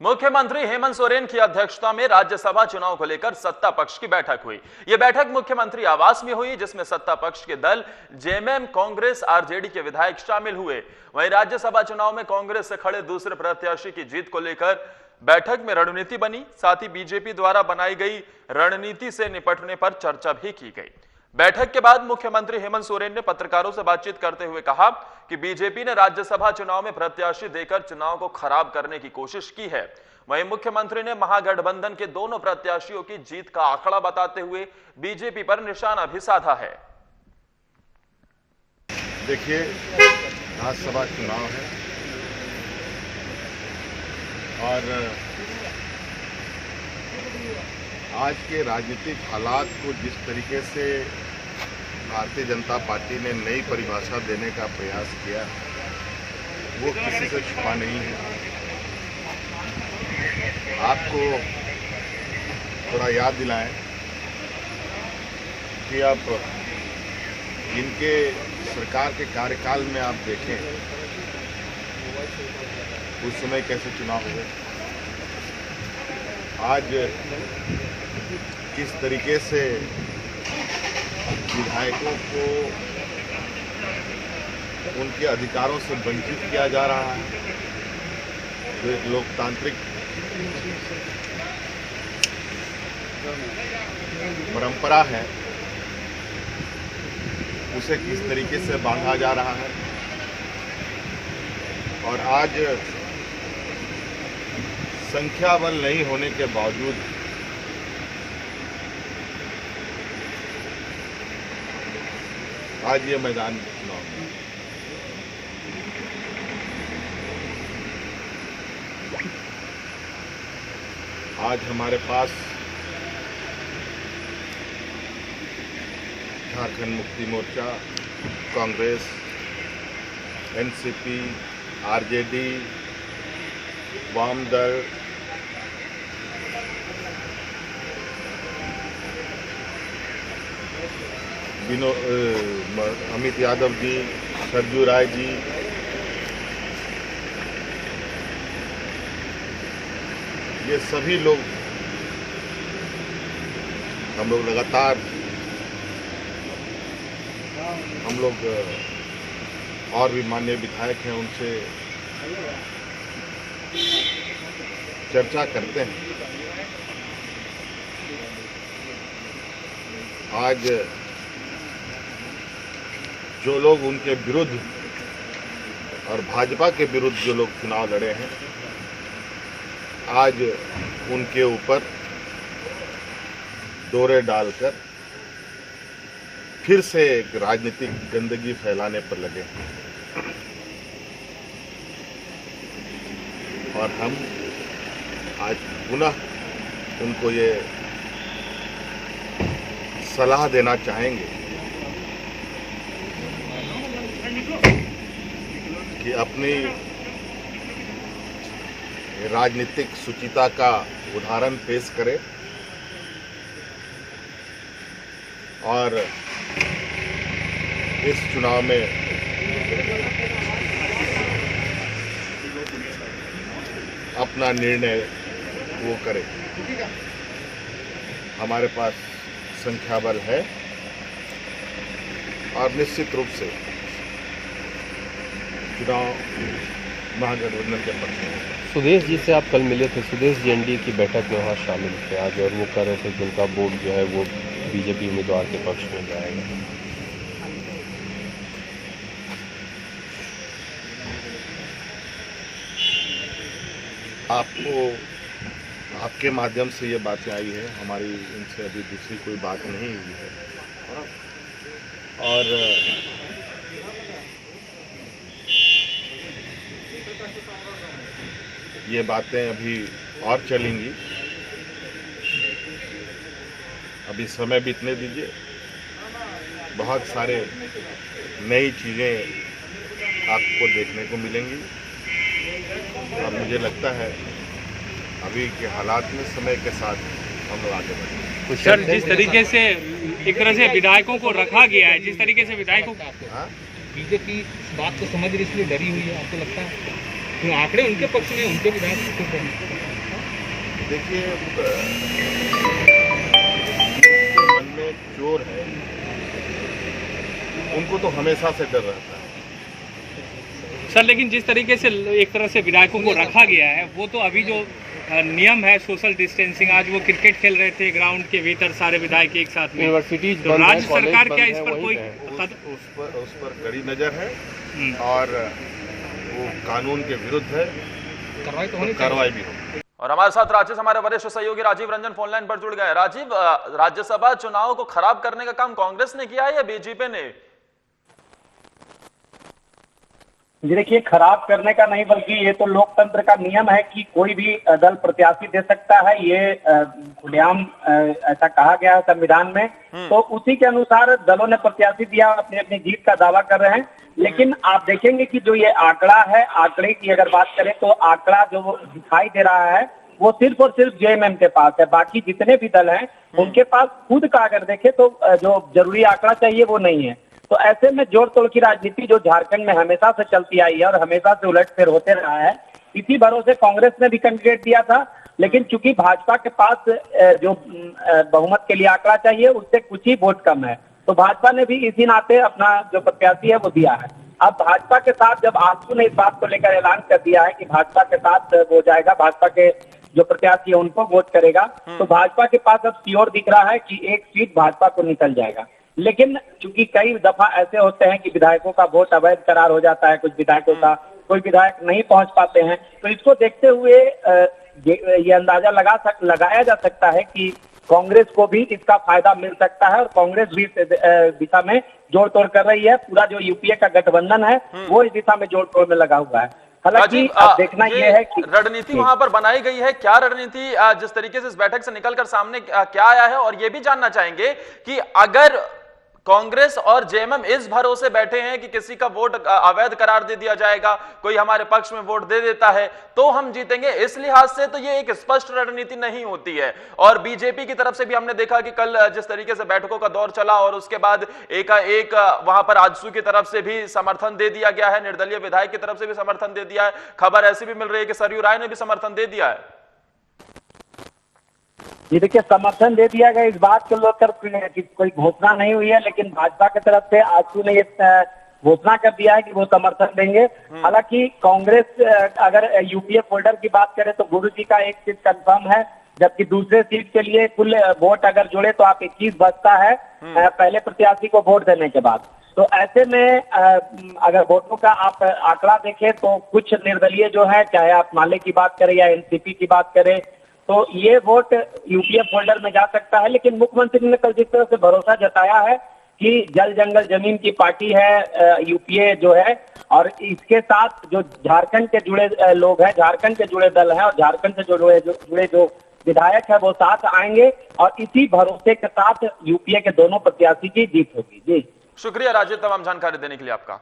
मुख्यमंत्री हेमंत सोरेन की अध्यक्षता में राज्यसभा चुनाव को लेकर सत्ता पक्ष की बैठक हुई। यह बैठक मुख्यमंत्री आवास में हुई, जिसमें सत्ता पक्ष के दल जेएमएम, कांग्रेस, आरजेडी के विधायक शामिल हुए। वहीं राज्यसभा चुनाव में कांग्रेस से खड़े दूसरे प्रत्याशी की जीत को लेकर बैठक में रणनीति बनी। साथ ही बीजेपी द्वारा बनाई गई रणनीति से निपटने पर चर्चा भी की गई। बैठक के बाद मुख्यमंत्री हेमंत सोरेन ने पत्रकारों से बातचीत करते हुए कहा कि बीजेपी ने राज्यसभा चुनाव में प्रत्याशी देकर चुनाव को खराब करने की कोशिश की है। वहीं मुख्यमंत्री ने महागठबंधन के दोनों प्रत्याशियों की जीत का आंकड़ा बताते हुए बीजेपी पर निशाना भी साधा है। देखिए, राज्यसभा चुनाव है और आज के राजनीतिक हालात को जिस तरीके से भारतीय जनता पार्टी ने नई परिभाषा देने का प्रयास किया, वो किसी से छुपा नहीं है। आपको थोड़ा याद दिलाएं कि अब इनके सरकार के कार्यकाल में आप देखें उस समय कैसे चुनाव हुए, आज किस तरीके से विधायकों को उनके अधिकारों से वंचित किया जा रहा है। जो एक लोकतांत्रिक परंपरा है, उसे किस तरीके से बांधा जा रहा है। और आज संख्या बल नहीं होने के बावजूद आज ये मैदान चुनाव है। आज हमारे पास झारखंड मुक्ति मोर्चा, कांग्रेस, एनसीपी, आरजेडी, वाम दल, अमित यादव जी, सरजू राय जी, ये सभी लोग, हम लोग लगातार और भी माननीय विधायक हैं, उनसे चर्चा करते हैं। आज जो लोग उनके विरुद्ध और भाजपा के विरुद्ध जो लोग चुनाव लड़े हैं, आज उनके ऊपर डोरे डालकर फिर से एक राजनीतिक गंदगी फैलाने पर लगे हैं। और हम आज पुनः उनको ये सलाह देना चाहेंगे कि अपनी राजनीतिक शुचिता का उदाहरण पेश करें और इस चुनाव में अपना निर्णय वो करें। हमारे पास संख्या बल है और निश्चित रूप से चुनाव महागठबंधन के पक्ष में। सुदेश जी से आप कल मिले थे, सुदेश जी एनडीए की बैठक में वहाँ शामिल थे आज, और वो कह रहे थे कि उनका वोट जो है वो बीजेपी उम्मीदवार के पक्ष में जाएगा। आपको आपके माध्यम से ये बातें आई है, हमारी इनसे अभी दूसरी कोई बात नहीं हुई है। और ये बातें अभी और चलेंगी, अभी समय बीतने दीजिए। बहुत सारे नई चीज़ें आपको देखने को मिलेंगी और मुझे लगता है अभी के हालात में समय के साथ हम लोग आगे बढ़ेंगे। सर, जिस तरीके से एक तरह से विधायकों को रखा गया है, जिस तरीके से विधायकों बीजेपी इस बात को समझ रही, इसलिए डरी हुई है, आपको लगता है? तो आंकड़े उनके पक्ष में, उनके विधायक देखिए, जिनके मन में चोर है उनको तो हमेशा से डर रहता है। सर लेकिन जिस तरीके से एक तरह से विधायकों को रखा गया है, वो तो अभी जो नियम है सोशल डिस्टेंसिंग, आज वो क्रिकेट खेल रहे थे ग्राउंड के भीतर सारे विधायक एक साथ में, यूनिवर्सिटीज तो राज्य सरकार क्या इस पर कोई उस पर कड़ी नजर है और वो कानून के विरुद्ध है, कार्रवाई भी हो। और हमारे साथ राज्य से हमारे वरिष्ठ सहयोगी राजीव रंजन फोनलाइन पर जुड़ गए। राजीव, राज्यसभा चुनाव को खराब करने का काम कांग्रेस ने किया है या बीजेपी ने? देखिए, खराब करने का नहीं, बल्कि ये तो लोकतंत्र का नियम है कि कोई भी दल प्रत्याशी दे सकता है। ये खुलेआम ऐसा कहा गया है संविधान में, तो उसी के अनुसार दलों ने प्रत्याशी दिया, अपनी अपनी जीत का दावा कर रहे हैं। लेकिन आप देखेंगे कि जो ये आंकड़ा है, आंकड़े की अगर बात करें तो आंकड़ा जो दिखाई दे रहा है वो सिर्फ और सिर्फ जेएमएम के पास है। बाकी जितने भी दल हैं उनके पास खुद का अगर देखें तो जो जरूरी आंकड़ा चाहिए वो नहीं है। तो ऐसे में जोड़ तोड़ की राजनीति जो झारखंड में हमेशा से चलती आई है और हमेशा से उलटफेर होते रहा है, इसी भरोसे कांग्रेस ने भी कैंडिडेट दिया था। लेकिन चूंकि भाजपा के पास जो बहुमत के लिए आंकड़ा चाहिए उससे कुछ ही वोट कम है, तो भाजपा ने भी इसी नाते अपना जो प्रत्याशी है वो दिया है। अब भाजपा के साथ जब आजसू ने इस बात को लेकर ऐलान कर दिया है कि भाजपा के साथ हो जाएगा, भाजपा के जो प्रत्याशी है उनको वोट करेगा, तो भाजपा के पास अब श्योर दिख रहा है कि एक सीट भाजपा को निकल जाएगा। लेकिन चूंकि कई दफा ऐसे होते हैं कि विधायकों का वोट अवैध करार हो जाता है, कुछ विधायकों का, कोई विधायक नहीं पहुंच पाते हैं, तो इसको देखते हुए ये अंदाजा लगाया जा सकता है कि कांग्रेस को भी इसका फायदा मिल सकता है और कांग्रेस भी इस दिशा में जोड़ तोड़ कर रही है। पूरा जो यूपीए का गठबंधन है वो इस दिशा में जोड़ तोड़ में लगा हुआ है। हालांकि देखना यह है कि रणनीति वहां पर बनाई गई है, क्या रणनीति जिस तरीके से इस बैठक से निकलकर सामने क्या आया है, और ये भी जानना चाहेंगे कि अगर कांग्रेस और जेएमएम इस भरोसे बैठे हैं कि किसी का वोट अवैध करार दे दिया जाएगा, कोई हमारे पक्ष में वोट दे देता है तो हम जीतेंगे, इस लिहाज से तो ये एक स्पष्ट रणनीति नहीं होती है। और बीजेपी की तरफ से भी हमने देखा कि कल जिस तरीके से बैठकों का दौर चला और उसके बाद एक वहां पर आजसू की तरफ से भी समर्थन दे दिया गया है, निर्दलीय विधायक की तरफ से भी समर्थन दे दिया है, खबर ऐसी भी मिल रही है कि सरयू राय ने भी समर्थन दे दिया है। ये देखिए, समर्थन दे दिया गया, इस बात को लेकर कोई घोषणा नहीं हुई है, लेकिन भाजपा की तरफ से आजसू ने ये घोषणा कर दिया है कि वो समर्थन देंगे। हालांकि कांग्रेस अगर यूपीए फोल्डर की बात करें तो गुरु जी का एक सीट कंफर्म है, जबकि दूसरे सीट के लिए कुल वोट अगर जुड़े तो आप 21 बचता है पहले प्रत्याशी को वोट देने के बाद। तो ऐसे में अगर वोटों का आप आंकड़ा देखें तो कुछ निर्दलीय जो है, चाहे आप माले की बात करें या एनसीपी की बात करें, तो ये वोट यूपीए फोल्डर में जा सकता है। लेकिन मुख्यमंत्री ने कल जिस तरह से भरोसा जताया है कि जल जंगल जमीन की पार्टी है यूपीए जो है, और इसके साथ जो झारखंड के जुड़े लोग हैं, झारखंड के जुड़े दल हैं और झारखंड से जुड़े जो विधायक है वो साथ आएंगे, और इसी भरोसे के साथ यूपीए के दोनों प्रत्याशी की जीत होगी। जी शुक्रिया राजीव, तमाम जानकारी देने के लिए आपका।